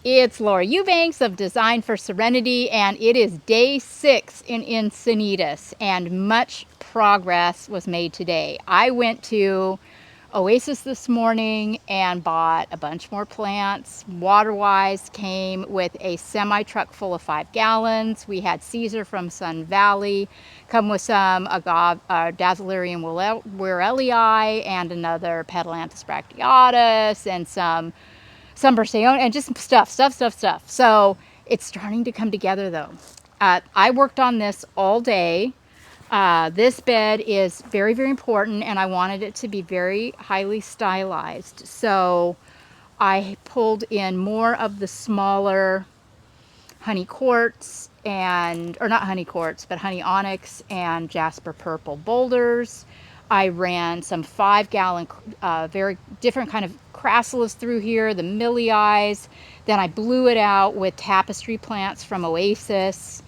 It's Laura Eubanks of Design for Serenity, and it is day 6 in Encinitas, and much progress was made today. I went to Oasis this morning and bought a bunch more plants. Waterwise came with a semi-truck full of 5 gallons. We had Caesar from Sun Valley come with some Dazzlerium Wirelii and another Petalanthus bracteatus and some Berseon and just stuff. So it's starting to come together though. I worked on this all day. This bed is very, very important, and I wanted it to be very highly stylized. So I pulled in more of the smaller honey quartz or not honey quartz, but honey onyx and jasper purple boulders. I ran some 5-gallon, very different kind of crassulus through here, the millii. Then I blew it out with tapestry plants from Oasis.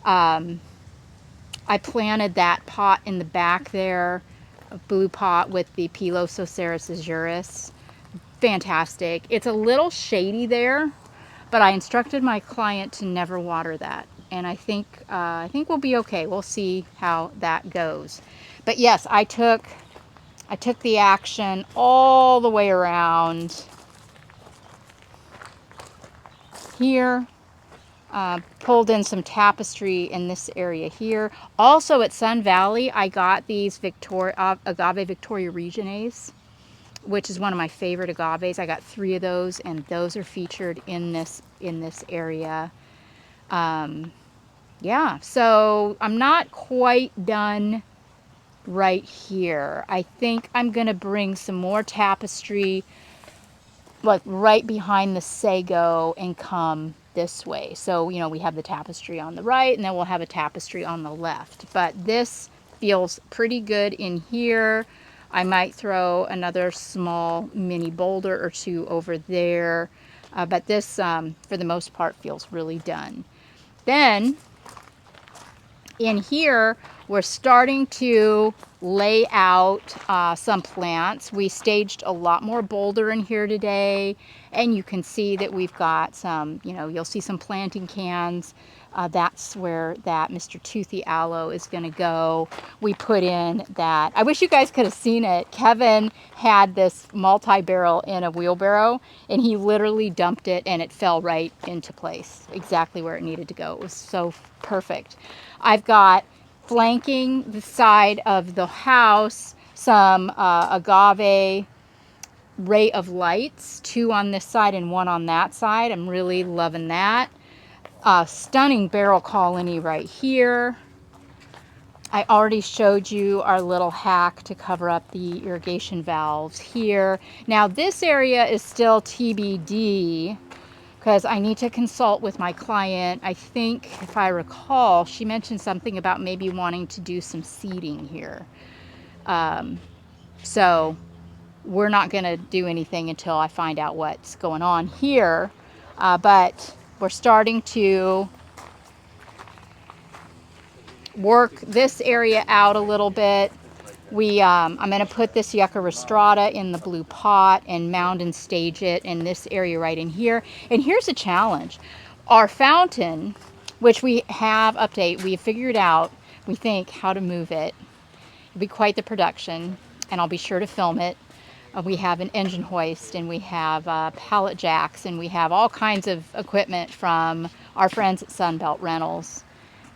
I planted that pot in the back there, a blue pot with the Pilosoceras azuris. Fantastic. It's a little shady there, but I instructed my client to never water that, and I think we'll be okay. We'll see how that goes. But yes, I took the action all the way around here. Pulled in some tapestry in this area here. Also at Sun Valley, I got these Agave Victoria Regiones, which is one of my favorite agaves. I got 3 of those, and those are featured in this area. Yeah, so I'm not quite done right here. I think I'm gonna bring some more tapestry like right behind the sago and come this way. So, you know, we have the tapestry on the right, and then we'll have a tapestry on the left. But this feels pretty good in here. I might throw another small mini boulder or 2 over there. But this, for the most part, feels really done. Then, in here, we're starting to lay out some plants. We staged a lot more boulder in here today, and you can see that we've got some, you know, you'll see some planting cans. That's where that Mr. Toothy Aloe is going to go. We put in that, I wish you guys could have seen it. Kevin had this multi-barrel in a wheelbarrow, and he literally dumped it, and it fell right into place, exactly where it needed to go. It was so perfect. I've got flanking the side of the house some agave ray of lights, 2 on this side and 1 on that side. I'm really loving that. Stunning barrel colony right here. I already showed you our little hack to cover up the irrigation valves here. Now this area is still TBD because I need to consult with my client. I think, if I recall, she mentioned something about maybe wanting to do some seeding here. So we're not going to do anything until I find out what's going on here. But we're starting to work this area out a little bit. I'm going to put this Yucca rostrata in the blue pot and mound and stage it in this area right in here. And here's a challenge. Our fountain, which we have we have figured out, we think, how to move it. It'll be quite the production, and I'll be sure to film it. We have an engine hoist, and we have pallet jacks, and we have all kinds of equipment from our friends at Sunbelt Rentals.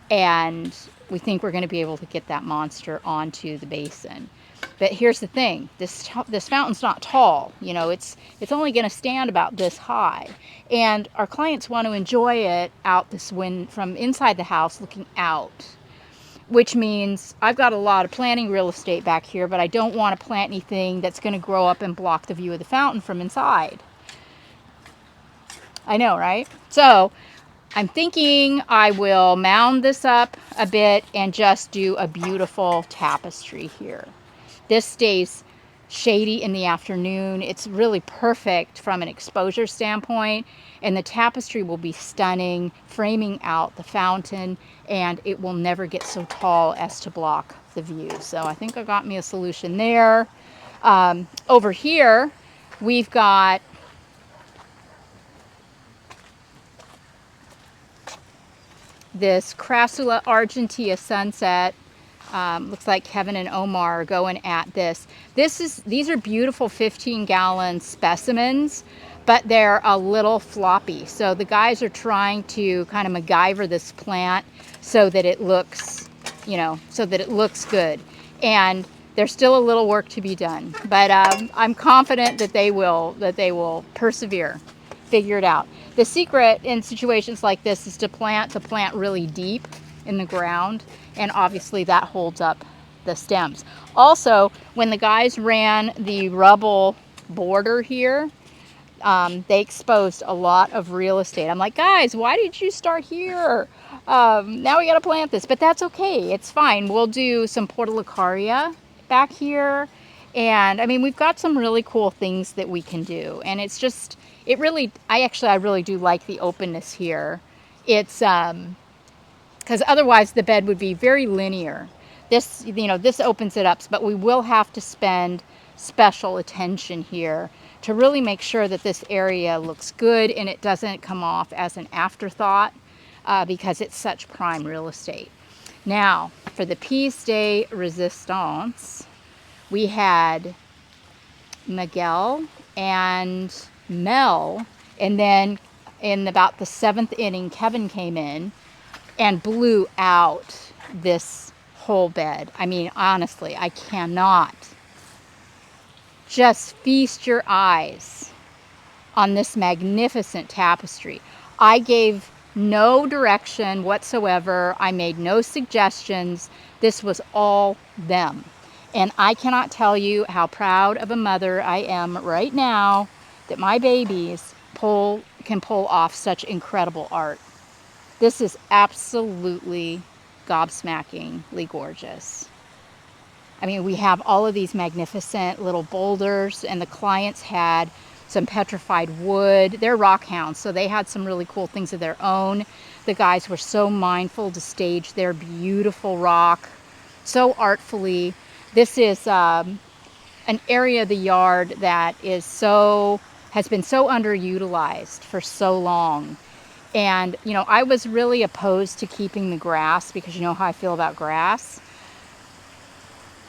And we think we're going to be able to get that monster onto the basin. But here's the thing, this fountain's not tall. You know, it's only going to stand about this high. And our clients want to enjoy it out this from inside the house looking out. Which means I've got a lot of planting real estate back here, but I don't want to plant anything that's going to grow up and block the view of the fountain from inside. I know, right? So I'm thinking I will mound this up a bit and just do a beautiful tapestry here. This stays shady in the afternoon. It's really perfect from an exposure standpoint, and the tapestry will be stunning, framing out the fountain, and it will never get so tall as to block the view. So I think I got me a solution there. Over here, we've got this Crassula argentea sunset. Looks like Kevin and Omar are going at this. These are beautiful 15-gallon specimens, but they're a little floppy. So the guys are trying to kind of MacGyver this plant so that it looks, so that it looks good. And there's still a little work to be done, but I'm confident that they will persevere, figure it out. The secret in situations like this is to plant the plant really deep in the ground, and obviously that holds up the stems. Also, when the guys ran the rubble border here, they exposed a lot of real estate. I'm like, guys, why did you start here? Now we got to plant this, but that's okay. It's fine. We'll do some portulacaria back here. And I mean, we've got some really cool things that we can do. And it's just, I really do like the openness here. It's, because otherwise the bed would be very linear. This, this opens it up, but we will have to spend special attention here to really make sure that this area looks good and it doesn't come off as an afterthought because it's such prime real estate. Now, for the piece de resistance, we had Miguel and Mel, and then in about the 7th inning, Kevin came in and blew out this whole bed. I mean, honestly, I cannot. Just feast your eyes on this magnificent tapestry. I gave no direction whatsoever. I made no suggestions. This was all them. And I cannot tell you how proud of a mother I am right now that my babies can pull off such incredible art. This is absolutely gobsmackingly gorgeous. I mean, we have all of these magnificent little boulders, and the clients had some petrified wood. They're rock hounds, so they had some really cool things of their own. The guys were so mindful to stage their beautiful rock so artfully. This is an area of the yard that has been so underutilized for so long. And, I was really opposed to keeping the grass because you know how I feel about grass.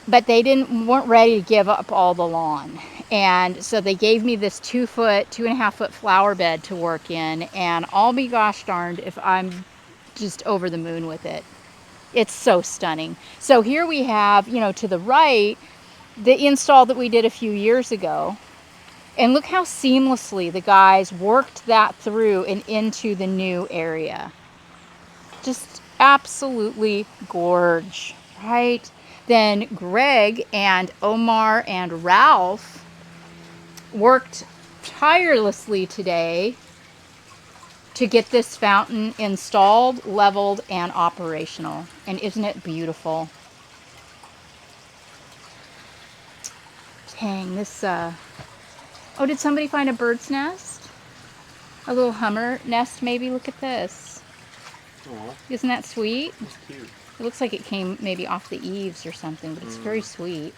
But they weren't ready to give up all the lawn. And so they gave me this 2.5 foot flower bed to work in, and I'll be gosh darned if I'm just over the moon with it. It's so stunning. So here we have, to the right, the install that we did a few years ago. And look how seamlessly the guys worked that through and into the new area. Just absolutely gorge, right? Then Greg and Omar and Ralph worked tirelessly today to get this fountain installed, leveled, and operational. And isn't it beautiful? Dang, this, oh, did somebody find a bird's nest? A little hummer nest, maybe? Look at this. Aww. Isn't that sweet? That's cute. It looks like it came maybe off the eaves or something, but it's very sweet.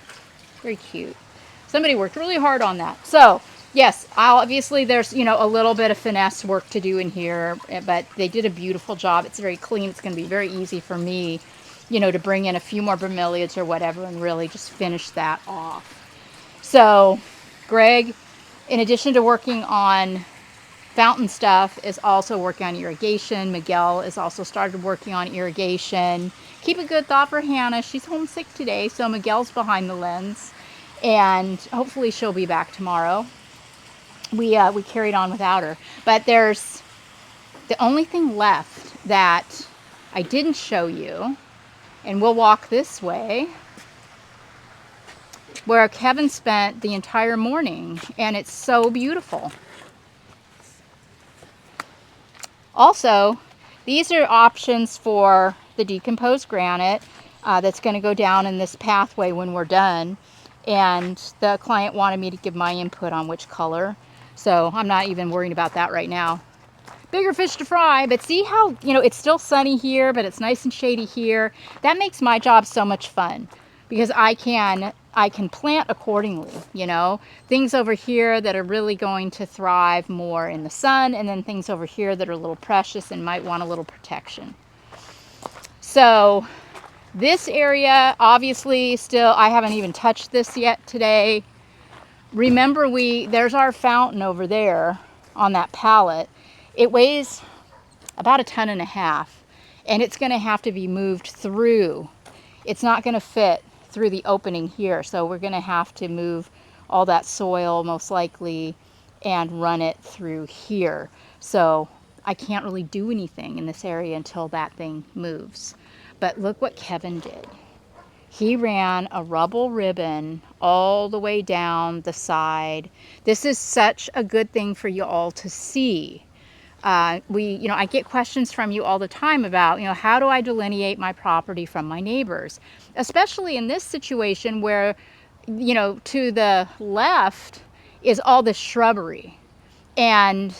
Very cute. Somebody worked really hard on that. So, yes, obviously there's, a little bit of finesse work to do in here, but they did a beautiful job. It's very clean. It's going to be very easy for me, to bring in a few more bromeliads or whatever and really just finish that off. So, Greg, in addition to working on fountain stuff, is also working on irrigation. Miguel has also started working on irrigation. Keep a good thought for Hannah. She's homesick today, so Miguel's behind the lens, and hopefully she'll be back tomorrow. We carried on without her, but there's the only thing left that I didn't show you, and we'll walk this way, where Kevin spent the entire morning, and it's so beautiful. Also, these are options for the decomposed granite that's going to go down in this pathway when we're done. And the client wanted me to give my input on which color. So I'm not even worrying about that right now. Bigger fish to fry, but see how, it's still sunny here, but it's nice and shady here. That makes my job so much fun because I can plant accordingly, things over here that are really going to thrive more in the sun, and then things over here that are a little precious and might want a little protection. So this area, obviously, still, I haven't even touched this yet today. Remember, there's our fountain over there on that pallet. It weighs about 1.5 tons, and it's going to have to be moved through. It's not going to fit through the opening here, so we're going to have to move all that soil, most likely, and run it through here. So I can't really do anything in this area until that thing moves. But look what Kevin did. He ran a rubble ribbon all the way down the side. This is such a good thing for you all to see. I get questions from you all the time about, how do I delineate my property from my neighbors? Especially in this situation where, to the left is all this shrubbery. And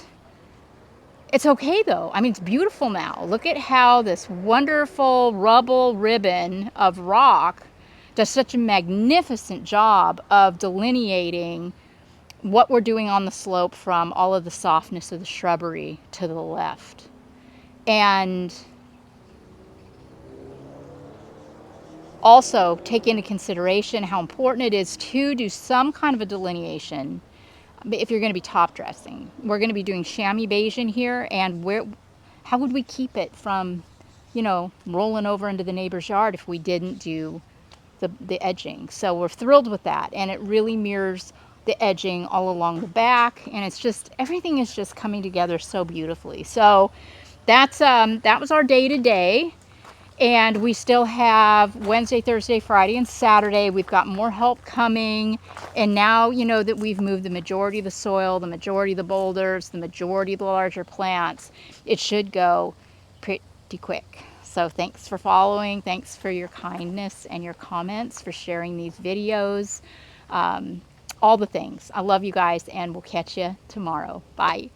it's okay though. I mean, it's beautiful now. Look at how this wonderful rubble ribbon of rock does such a magnificent job of delineating what we're doing on the slope from all of the softness of the shrubbery to the left. And also take into consideration how important it is to do some kind of a delineation if you're going to be top dressing. We're going to be doing chamois beige in here, and how would we keep it from, rolling over into the neighbor's yard if we didn't do the edging? So we're thrilled with that, and it really mirrors the edging all along the back, and it's just, everything is just coming together so beautifully. So that was our day today. And we still have Wednesday, Thursday, Friday, and Saturday. We've got more help coming. And now that we've moved the majority of the soil, the majority of the boulders, the majority of the larger plants, it should go pretty quick. So thanks for following. Thanks for your kindness and your comments, for sharing these videos. All the things. I love you guys, and we'll catch you tomorrow. Bye.